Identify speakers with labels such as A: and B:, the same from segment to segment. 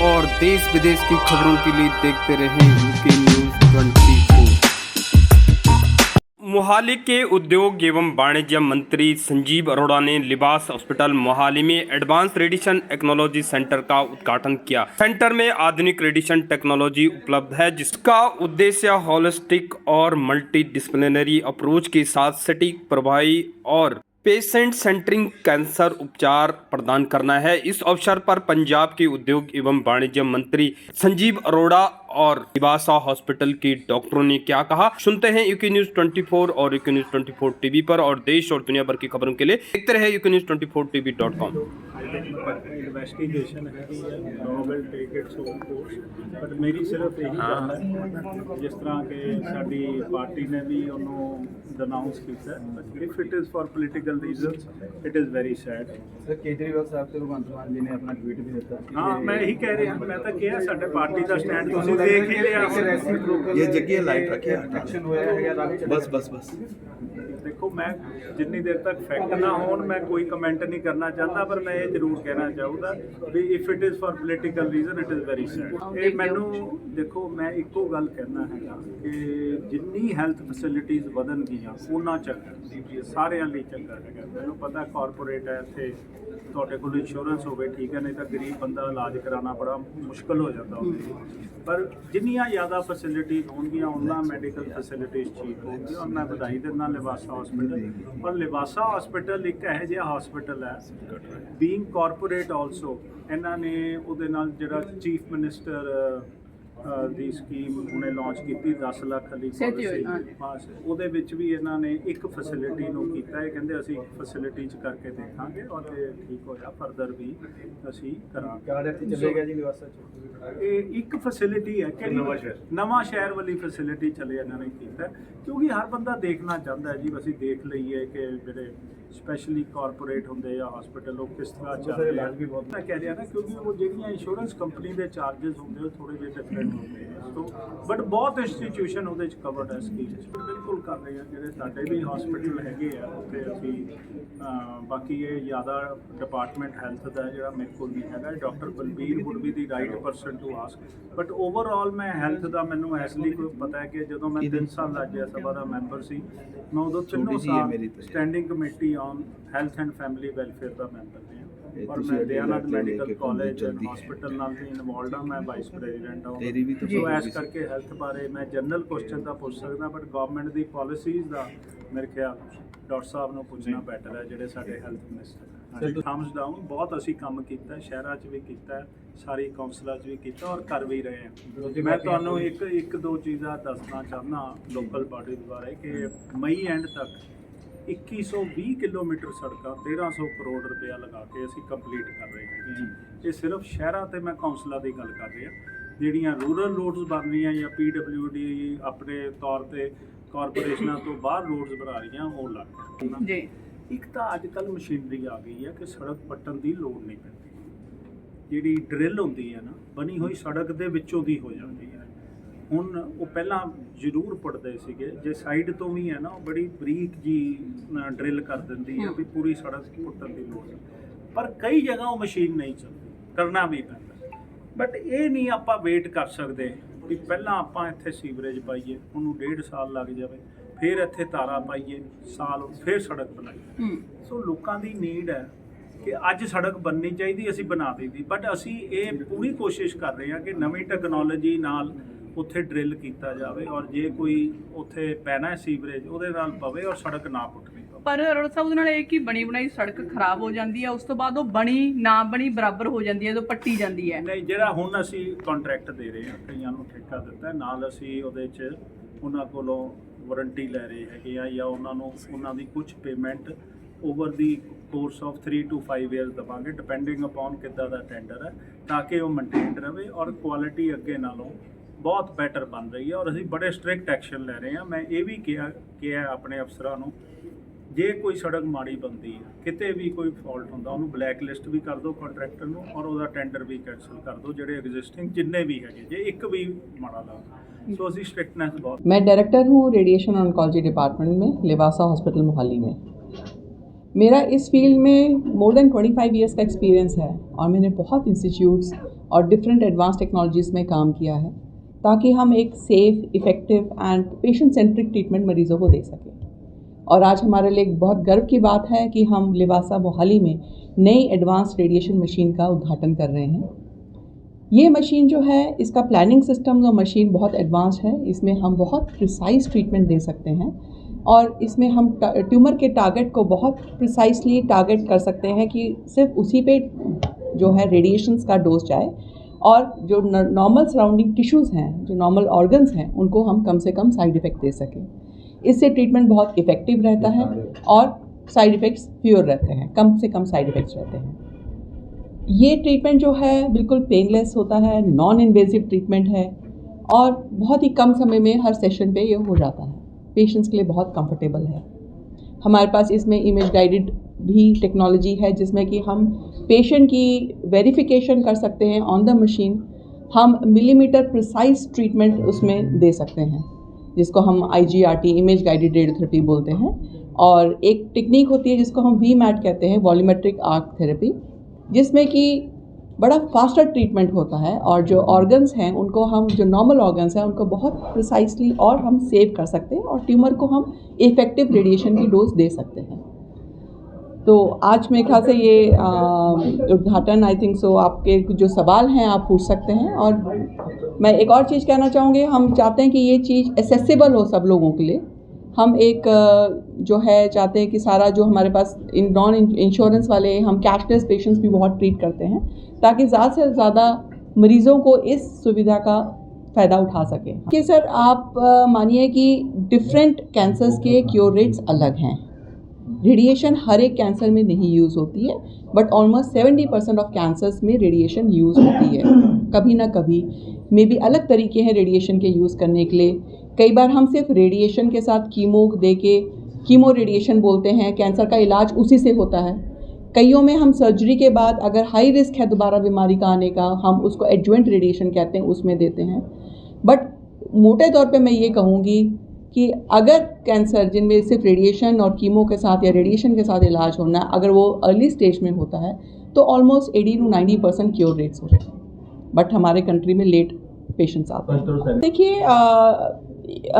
A: और देश विदेश की खबरों के लिए देखते रहें यूके न्यूज़ 24। मोहाली के उद्योग एवं वाणिज्य मंत्री संजीव अरोड़ा ने लिबास हॉस्पिटल मोहाली में एडवांस रेडिएशन टेक्नोलॉजी सेंटर का उद्घाटन किया। सेंटर में आधुनिक रेडिएशन टेक्नोलॉजी उपलब्ध है, जिसका उद्देश्य होलिस्टिक और मल्टी डिसिप्लिनरी अप्रोच के साथ सटीक, प्रभावी और पेशेंट सेंटरिंग कैंसर उपचार प्रदान करना है। इस अवसर पर पंजाब के उद्योग एवं वाणिज्य मंत्री संजीव अरोड़ा और लिबासा हॉस्पिटल के डॉक्टरों ने क्या कहा, सुनते हैं यूके न्यूज़ 24 और यूके न्यूज़ 24 टीवी पर। और देश और दुनिया भर की खबरों के लिए देखते रहे यूके न्यूज़ 24tv.com।
B: इन्वेस्टिगेशन है noble take its own course, but मेरी सिर्फ यही कहना है जिस तरह के साडी पार्टी ने भी उन्होंने डिनाउंस किया, if it is for political reasons it is very sad.
C: Sir Kejriwal साहब ਤੇ ਭਗਵੰਤ ਮਾਨ ਜੀ ਨੇ ਆਪਣਾ ਟਵੀਟ ਵੀ ਦਿੱਤਾ।
B: हाँ मैं यही कह रहा, मैं तो किया साडे पार्टी का स्टैंड तुसीं देख ही लिया।
C: ये जगह लाइट रखे एक्शन होया है बस बस बस
B: देखो मैं जिन्नी देर तक फैक्ट ना होन मैं कोई कमेंट नहीं करना चाहता, पर मैं ये जरूर कहना चाहूँगा भी if it is for political reason it is very sad. ये मैनू देखो मैं एको गल कहना है कि जिन्नी हैल्थ फैसिलिटीज़ वधन गईयां उन्ना चंगा सारिਆਂ ਲਈ चंगा है। मैनू पता कॉरपोरेट है इत्थे ਤੁਹਾਡੇ ਕੋਲ इंश्योरेंस होवे ठीक है, नहीं तो गरीब बंदा इलाज कराना बड़ा मुश्किल हो जाता है। पर जिन्नियां ज़्यादा फैसिलिटीज़ होणगियां उन्ना मैडिकल फैसिलिटीज़ ठीक होगी। और मैं बधाई दिंदा लिबासा हॉस्पिटल, पर लिबासा हॉस्पिटल एक इहो जिहा हॉस्पिटल है बीइंग कॉरपोरेट ऑल्सो, इन्हां ने उहदे नाल जिहड़ा चीफ मिनिस्टर ਦੀ ਸਕੀਮ ਉਹਨੇ ਲਾਂਚ ਕੀਤੀ 10 ਲੱਖ ਵਾਲੀ ਪਾਲਿਸੀ ਪਾਸ, ਉਹਦੇ ਵਿੱਚ ਵੀ ਇਹਨਾਂ ਨੇ ਇੱਕ ਫੈਸਿਲਿਟੀ ਨੂੰ ਕੀਤਾ। ਇਹ ਕਹਿੰਦੇ ਅਸੀਂ ਫੈਸਿਲਿਟੀ 'ਚ ਕਰਕੇ ਦੇਖਾਂਗੇ ਔਰ ਜੇ ਠੀਕ ਹੋਇਆ ਫਰਦਰ ਵੀ ਅਸੀਂ ਕਰਾਂਗੇ।
C: ਕਾਰਡ ਇੱਥੇ ਚੱਲੇਗਾ ਜੀ ਲਿਬਾਸਾ ਚ।
B: ਇਹ ਇੱਕ ਫੈਸਿਲਿਟੀ ਹੈ ਕਿ ਨਵਾਂ ਸ਼ਹਿਰ ਵਾਲੀ ਫੈਸਿਲਿਟੀ ਚਲੇ ਇਹਨਾਂ ਨੇ ਕੀਤਾ, ਕਿਉਂਕਿ ਹਰ ਬੰਦਾ ਦੇਖਣਾ ਚਾਹੁੰਦਾ ਹੈ ਜੀ ਅਸੀਂ ਦੇਖ ਲਈਏ ਕਿ ਜਿਹੜੇ ਸਪੈਸ਼ਲੀ ਕਾਰਪੋਰੇਟ ਹੁੰਦੇ ਜਾਂ ਹਸਪੀਟਲ ਉਹ ਕਿਸ ਤਰ੍ਹਾਂ ਚੱਲ ਰਹੇ ਆ। ਮੈਂ ਕਹਿ ਰਿਹਾ ਨਾ ਕਿਉਂਕਿ ਉਹ ਜਿਹੜੀਆਂ ਇੰਸ਼ੋਰੈਂਸ ਕੰਪਨੀ ਦੇ ਚਾਰजेस ਹੁੰਦੇ ਉਹ ਥੋੜ੍ਹੇ ਜਿਹੇ ਡਿਫਰੈਂਟ ਹੁੰਦੇ ਆ ਤੋਂ, ਬਟ ਬਹੁਤ ਇੰਸਟੀਟਿਊਸ਼ਨ ਉਹਦੇ 'ਚ ਕਵਰਡ ਹੈ ਸਕੀਮ 'ਚ। ਬਿਲਕੁਲ ਕਰ ਰਹੇ ਆ, ਜਿਹੜੇ ਸਾਡੇ ਵੀ ਹਸਪੀਟਲ ਹੈਗੇ ਆ ਉੱਥੇ ਅਸੀਂ ਬਾਕੀ ਇਹ ਜ਼ਿਆਦਾ ਡਿਪਾਰਟਮੈਂਟ ਹੈਲਥ ਦਾ ਜਿਹੜਾ ਮੇਰੇ ਕੋਲ ਨਹੀਂ ਹੈਗਾ, doctor Balbir would be the right person to ask, but overall ਮੈਂ ਹੈਲਥ ਦਾ ਮੈਨੂੰ ਇਸ ਲਈ ਕੋਈ ਪਤਾ ਹੈ ਕਿ ਜਦੋਂ ਮੈਂ 3 ਸਾਲ ਰਾਜ ਸਭਾ ਦਾ ਮੈਂਬਰ ਸੀ ਮੈਂ ਉਦੋਂ 3 ਸਾਲ standing committee on health and family welfare का मैंबर ने, और मैं Dayanand medical college and hospital नाल भी इन्वॉल्वड हाँ, मैं वाइस प्रेजिडेंट हाँ। सो इस करके हैल्थ बारे मैं जनरल क्वेश्चन का पूछ सकता, बट गवर्नमेंट की पॉलिसीज़ का मेरे ख्याल डॉक्टर साहब को पूछना बैटर है जिहड़े साडे हैल्थ मिनिस्टर। थम्स डाउन, बहुत असी काम किया शहरों भी किया, सारी कौंसलों भी किया और कर भी रहे हैं। मैं तुहानूं एक दो चीज़ां दसना चाहना लोकल बॉडी द्वारा कि मई एंड तक 2120 किलोमीटर सड़क 1300 करोड़ रुपया लगा के असी कंप्लीट कर रहे हैं। ये सिर्फ शहरों से मैं कौंसलों की गल कर रहा, ਜਿਹੜੀਆਂ रूरल रोड्स बन रही या PWD अपने तौर पर कॉरपोरेशनों तो बाहर रोड्स बना रही वो लग जी। एक तो अजकल मशीनरी आ गई है कि सड़क पट्टन की लोड़ नहीं पैंदी, जी ड्रिल होंदी है ना बनी हुई सड़क के विचों दी हो जाती है। ਹੁਣ ਉਹ ਪਹਿਲਾਂ ਜ਼ਰੂਰ ਪੜਦੇ ਸੀਗੇ ਜੇ ਸਾਈਡ ਤੋਂ ਵੀ ਹੈ ਨਾ ਉਹ ਬੜੀ ਬਰੀਕ ਜੀ ਡਰਿਲ ਕਰ ਦਿੰਦੀ ਹੈ ਵੀ ਪੂਰੀ ਸੜਕ ਪੁੱਟਣ ਦੀ ਲੋੜ, ਪਰ ਕਈ ਜਗ੍ਹਾ ਉਹ ਮਸ਼ੀਨ ਨਹੀਂ ਚੱਲਦੀ, ਕਰਨਾ ਵੀ ਪੈਂਦਾ। ਬਟ ਇਹ ਨਹੀਂ ਆਪਾਂ ਵੇਟ ਕਰ ਸਕਦੇ ਵੀ ਪਹਿਲਾਂ ਆਪਾਂ ਇੱਥੇ ਸੀਵਰੇਜ ਪਾਈਏ ਉਹਨੂੰ 1.5 ਸਾਲ ਲੱਗ ਜਾਵੇ, ਫਿਰ ਇੱਥੇ ਤਾਰਾਂ ਪਾਈਏ ਸਾਲ, ਫਿਰ ਸੜਕ ਬਣਾਈਏ। ਸੋ ਲੋਕਾਂ ਦੀ ਨੀਡ ਹੈ ਕਿ ਅੱਜ ਸੜਕ ਬਣਨੀ ਚਾਹੀਦੀ, ਅਸੀਂ ਬਣਾ ਦਿੱਤੀ, ਬਟ ਅਸੀਂ ਇਹ ਪੂਰੀ ਕੋਸ਼ਿਸ਼ ਕਰ ਰਹੇ ਹਾਂ ਕਿ ਨਵੀਂ ਟੈਕਨੋਲੋਜੀ ਨਾਲ ਉੱਥੇ ਡਰਿਲ ਕੀਤਾ ਜਾਵੇ ਔਰ ਜੇ ਕੋਈ ਉੱਥੇ ਪੈਣਾ ਸੀਵਰੇਜ ਉਹਦੇ ਨਾਲ ਪਵੇ ਔਰ ਸੜਕ ਨਾ ਪੁੱਟਣੀ ਪਵੇ।
D: ਪਰ ਅਰੋੜਾ ਸਾਹਿਬ ਨਾਲ ਇਹ ਕਿ ਬਣੀ ਬਣਾਈ ਸੜਕ ਖਰਾਬ ਹੋ ਜਾਂਦੀ ਹੈ, ਉਸ ਤੋਂ ਬਾਅਦ ਉਹ ਬਣੀ ਨਾ ਬਣੀ ਬਰਾਬਰ ਹੋ ਜਾਂਦੀ ਹੈ ਜਦੋਂ ਪੱਟੀ ਜਾਂਦੀ ਹੈ।
B: ਨਹੀਂ, ਜਿਹੜਾ ਹੁਣ ਅਸੀਂ ਕੰਟਰੈਕਟ ਦੇ ਰਹੇ ਹਾਂ ਕਈਆਂ ਨੂੰ ਠੇਕਾ ਦਿੱਤਾ, ਨਾਲ ਅਸੀਂ ਉਹਦੇ 'ਚ ਉਹਨਾਂ ਕੋਲੋਂ ਵਾਰੰਟੀ ਲੈ ਰਹੇ ਹੈਗੇ ਆ ਜਾਂ ਉਹਨਾਂ ਨੂੰ ਉਹਨਾਂ ਦੀ ਕੁਝ payment over the course of 3 to 5 years ਦੇਵਾਂਗੇ ਡਿਪੈਂਡਿੰਗ ਅਪੋਨ ਕਿੱਦਾਂ ਦਾ ਟੈਂਡਰ ਹੈ, ਤਾਂ ਕਿ ਉਹ ਮੇਨਟੇਨਡ ਰਹੇ ਔਰ ਕੁਆਲਿਟੀ ਅੱਗੇ ਨਾਲੋਂ बहुत बेटर बन रही है। और अभी बड़े स्ट्रिक्ट एक्शन ले रहे हैं। मैं ये भी किया अपने अफसरां नूं जे कोई सड़क माड़ी बनती है किते भी कोई फॉल्ट होंदा उन्होंने ब्लैक लिस्ट भी कर दो कॉन्ट्रैक्टर नूं और उसका टेंडर भी कैंसल कर दो जिहड़े एग्जिस्टिंग जिन्ने भी है जे एक भी माड़ा लगदा। सो असी स्ट्रिक्टनेस बहुत।
E: मैं डायरेक्टर हूँ रेडिएशन ऑन्कोलॉजी डिपार्टमेंट में लिबासा हॉस्पिटल मोहाली में। मेरा इस फील्ड में मोर देन 25 इयर्स का एक्सपीरियंस है और मैंने बहुत इंस्टीट्यूट्स और डिफरेंट एडवांस टेक्नोलॉजीज़ में काम किया है ताकि हम एक safe, effective and patient centric treatment मरीज़ों को दे सकें। और आज हमारे लिए एक बहुत गर्व की बात है कि हम लिबासा मोहाली में नई एडवांस रेडिएशन मशीन का उद्घाटन कर रहे हैं। ये मशीन जो है, इसका प्लानिंग सिस्टम और मशीन बहुत एडवांस है। इसमें हम बहुत प्रिसाइज ट्रीटमेंट दे सकते हैं और इसमें हम ट्यूमर के टारगेट को बहुत प्रिसाइसली टारगेट कर सकते हैं कि सिर्फ उसी पे जो है रेडिएशंस का डोज जाए और जो नॉर्मल सराउंडिंग टिश्यूज़ हैं, जो नॉर्मल ऑर्गन्स हैं, उनको हम कम से कम साइड इफ़ेक्ट दे सकें। इससे ट्रीटमेंट बहुत इफ़ेक्टिव रहता है और साइड इफ़ेक्ट्स फ्यूअर रहते हैं, कम से कम साइड इफ़ेक्ट्स रहते हैं। ये ट्रीटमेंट जो है बिल्कुल पेनलेस होता है, नॉन इन्वेजिव ट्रीटमेंट है और बहुत ही कम समय में हर सेशन पे ये हो जाता है। पेशेंट्स के लिए बहुत कंफर्टेबल है। हमारे पास इसमें इमेज गाइडेड भी टेक्नोलॉजी है जिसमें कि हम पेशेंट की वेरिफिकेशन कर सकते हैं ऑन द मशीन। हम मिलीमीटर प्रिसाइज ट्रीटमेंट उसमें दे सकते हैं जिसको हम IGRT, इमेज गाइडेड रेडियोथेरेपी बोलते हैं। और एक टेक्निक होती है जिसको हम VMAT कहते हैं, वॉल्यूमेट्रिक आर्क थेरेपी, जिसमें कि बड़ा फास्टर ट्रीटमेंट होता है और जो ऑर्गन्स हैं उनको हम, जो नॉर्मल ऑर्गन्स हैं उनको बहुत प्रिसाइसली और हम सेव कर सकते हैं और ट्यूमर को हम इफ़ेक्टिव रेडिएशन की डोज दे सकते हैं। तो आज मेरे ख्याल से ये उद्घाटन, आई थिंक सो, आपके जो सवाल हैं आप पूछ सकते हैं। और मैं एक और चीज़ कहना चाहूँगी, हम चाहते हैं कि ये चीज़ एसेसिबल हो सब लोगों के लिए। हम एक जो है चाहते हैं कि सारा जो हमारे पास नॉन इंश्योरेंस वाले, हम कैशलेस पेशेंट्स भी बहुत ट्रीट करते हैं ताकि ज़्यादा से ज़्यादा मरीज़ों को इस सुविधा का फ़ायदा उठा सकें। कि सर आप मानिए कि डिफरेंट कैंसर्स के क्योर रेट्स अलग हैं। रेडिएशन हर एक कैंसर में नहीं यूज़ होती है, बट ऑलमोस्ट 70% ऑफ कैंसर्स में रेडिएशन यूज़ होती है। कभी ना कभी मे भी अलग तरीके हैं रेडिएशन के यूज़ करने के लिए। कई बार हम सिर्फ रेडिएशन के साथ कीमो दे के, कीमो रेडिएशन बोलते हैं, कैंसर का इलाज उसी से होता है। कईयों में हम सर्जरी के बाद अगर हाई रिस्क है दोबारा बीमारी का आने का, हम उसको एडजुवेंट रेडिएशन कहते हैं, उसमें देते हैं। बट मोटे तौर पे मैं ये कहूँगी कि अगर कैंसर जिनमें सिर्फ रेडिएशन और कीमो के साथ या रेडिएशन के साथ इलाज होना, अगर वो अर्ली स्टेज में होता है तो ऑलमोस्ट 80 to 90% क्योर रेट्स होते हैं। बट हमारे कंट्री में लेट पेशेंट्स आते हैं। देखिए,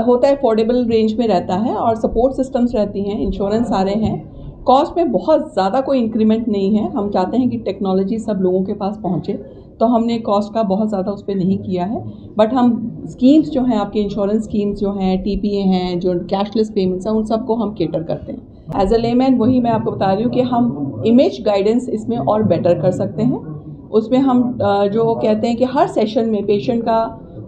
E: होता है अफोर्डेबल रेंज में रहता है और सपोर्ट सिस्टम्स रहती हैं, इंश्योरेंस सारे हैं। कॉस्ट में बहुत ज़्यादा कोई इंक्रीमेंट नहीं है। हम चाहते हैं कि टेक्नोलॉजी सब लोगों के पास पहुँचे, तो हमने कॉस्ट का बहुत ज़्यादा उस पर नहीं किया है। बट हम स्कीम्स जो हैं, आपके इंश्योरेंस स्कीम्स जो हैं, TPA हैं, जो कैशलेस पेमेंट्स हैं, उन सबको हम केटर करते हैं। एज अ लेमैन वही मैं आपको बता रही हूँ कि हम इमेज गाइडेंस इसमें और बेटर कर सकते हैं। उसमें हम जो कहते हैं कि हर सेशन में पेशेंट का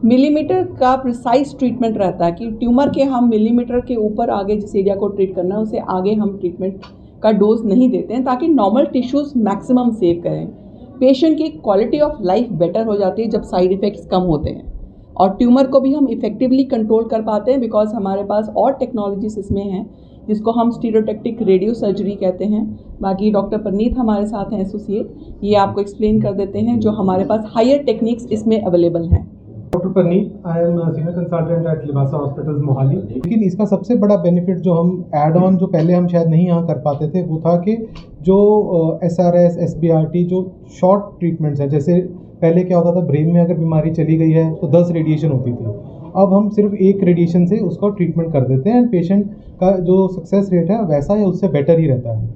E: मिलीमीटर का प्रिसाइज ट्रीटमेंट रहता है कि ट्यूमर के हम मिलीमीटर के ऊपर आगे जिस एरिया को ट्रीट करना है उसे आगे हम ट्रीटमेंट का डोज नहीं देते हैं ताकि नॉर्मल टिश्यूज़ मैक्सिमम सेव करें। पेशेंट की क्वालिटी ऑफ लाइफ बेटर हो जाती है जब साइड इफ़ेक्ट्स कम होते हैं और ट्यूमर को भी हम इफ़ेक्टिवली कंट्रोल कर पाते हैं बिकॉज हमारे पास और टेक्नोलॉजीज इसमें हैं जिसको हम स्टीरियोटैक्टिक रेडियो सर्जरी कहते हैं। बाकी डॉक्टर परनीत हमारे साथ हैं एसोसिएट, ये आपको एक्सप्लेन कर देते हैं जो हमारे पास हायर टेक्निक्स इसमें अवेलेबल हैं।
F: Doctor Parneet, I am senior consultant at Livasa hospitals Mohali. लेकिन इसका सबसे बड़ा बेनिफिट जो हम ऐड ऑन जो पहले हम शायद नहीं यहाँ कर पाते थे वो था कि जो SRS, SBRT जो शॉर्ट ट्रीटमेंट्स हैं, जैसे पहले क्या होता था ब्रेन में अगर बीमारी चली गई है तो 10 रेडिएशन होती थी, अब हम सिर्फ एक रेडिएशन से उसका ट्रीटमेंट कर देते हैं एंड पेशेंट का जो सक्सेस रेट है वैसा या उससे बेटर ही रहता है।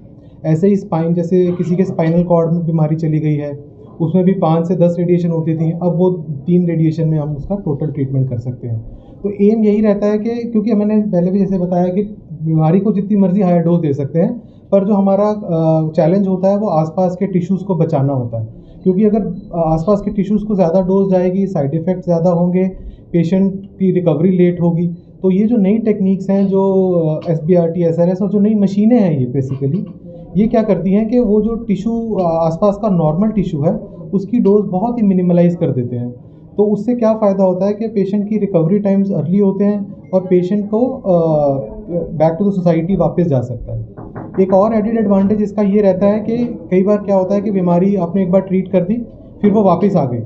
F: ऐसे ही स्पाइन, जैसे किसी के स्पाइनल कॉर्ड में बीमारी चली गई है उसमें भी 5 से 10 रेडिएशन होती थी, अब वो 3 रेडिएशन में हम उसका टोटल ट्रीटमेंट कर सकते हैं। तो एम यही रहता है कि क्योंकि मैंने पहले भी जैसे बताया कि बीमारी को जितनी मर्जी हायर डोज दे सकते हैं, पर जो हमारा चैलेंज होता है वो आसपास के टिश्यूज़ को बचाना होता है, क्योंकि अगर आसपास के टिश्यूज़ को ज़्यादा डोज जाएगी, साइड इफ़ेक्ट ज़्यादा होंगे, पेशेंट की रिकवरी लेट होगी। तो ये जो नई टेक्निक्स हैं, जो SBRT, SRS और जो नई मशीनें हैं, ये बेसिकली ये क्या करती हैं कि वो जो टिश्यू आसपास का नॉर्मल टिश्यू है उसकी डोज बहुत ही मिनिमलाइज कर देते हैं। तो उससे क्या फ़ायदा होता है कि पेशेंट की रिकवरी टाइम्स अर्ली होते हैं और पेशेंट को बैक टू द सोसाइटी वापस जा सकता है। एक और एडिड एडवांटेज इसका ये रहता है कि कई बार क्या होता है कि बीमारी आपने एक बार ट्रीट कर दी, फिर वो वापस आ गई।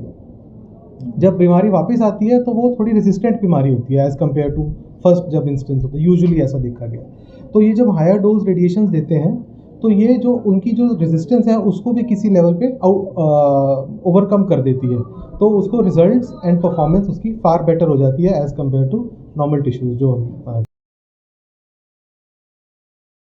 F: जब बीमारी वापस आती है तो वो थोड़ी रेजिस्टेंट बीमारी होती है एज़ कम्पेयर टू फर्स्ट जब इंस्टेंस होता है, यूजुअली ऐसा देखा गया। तो ये जब हायर डोज रेडिएशंस देते हैं तो ये जो उनकी जो रेजिस्टेंस है उसको भी किसी लेवल पे ओवरकम कर देती है, तो उसको रिजल्ट्स एंड परफॉर्मेंस उसकी फार बेटर हो जाती है as compared to normal tissues जो हम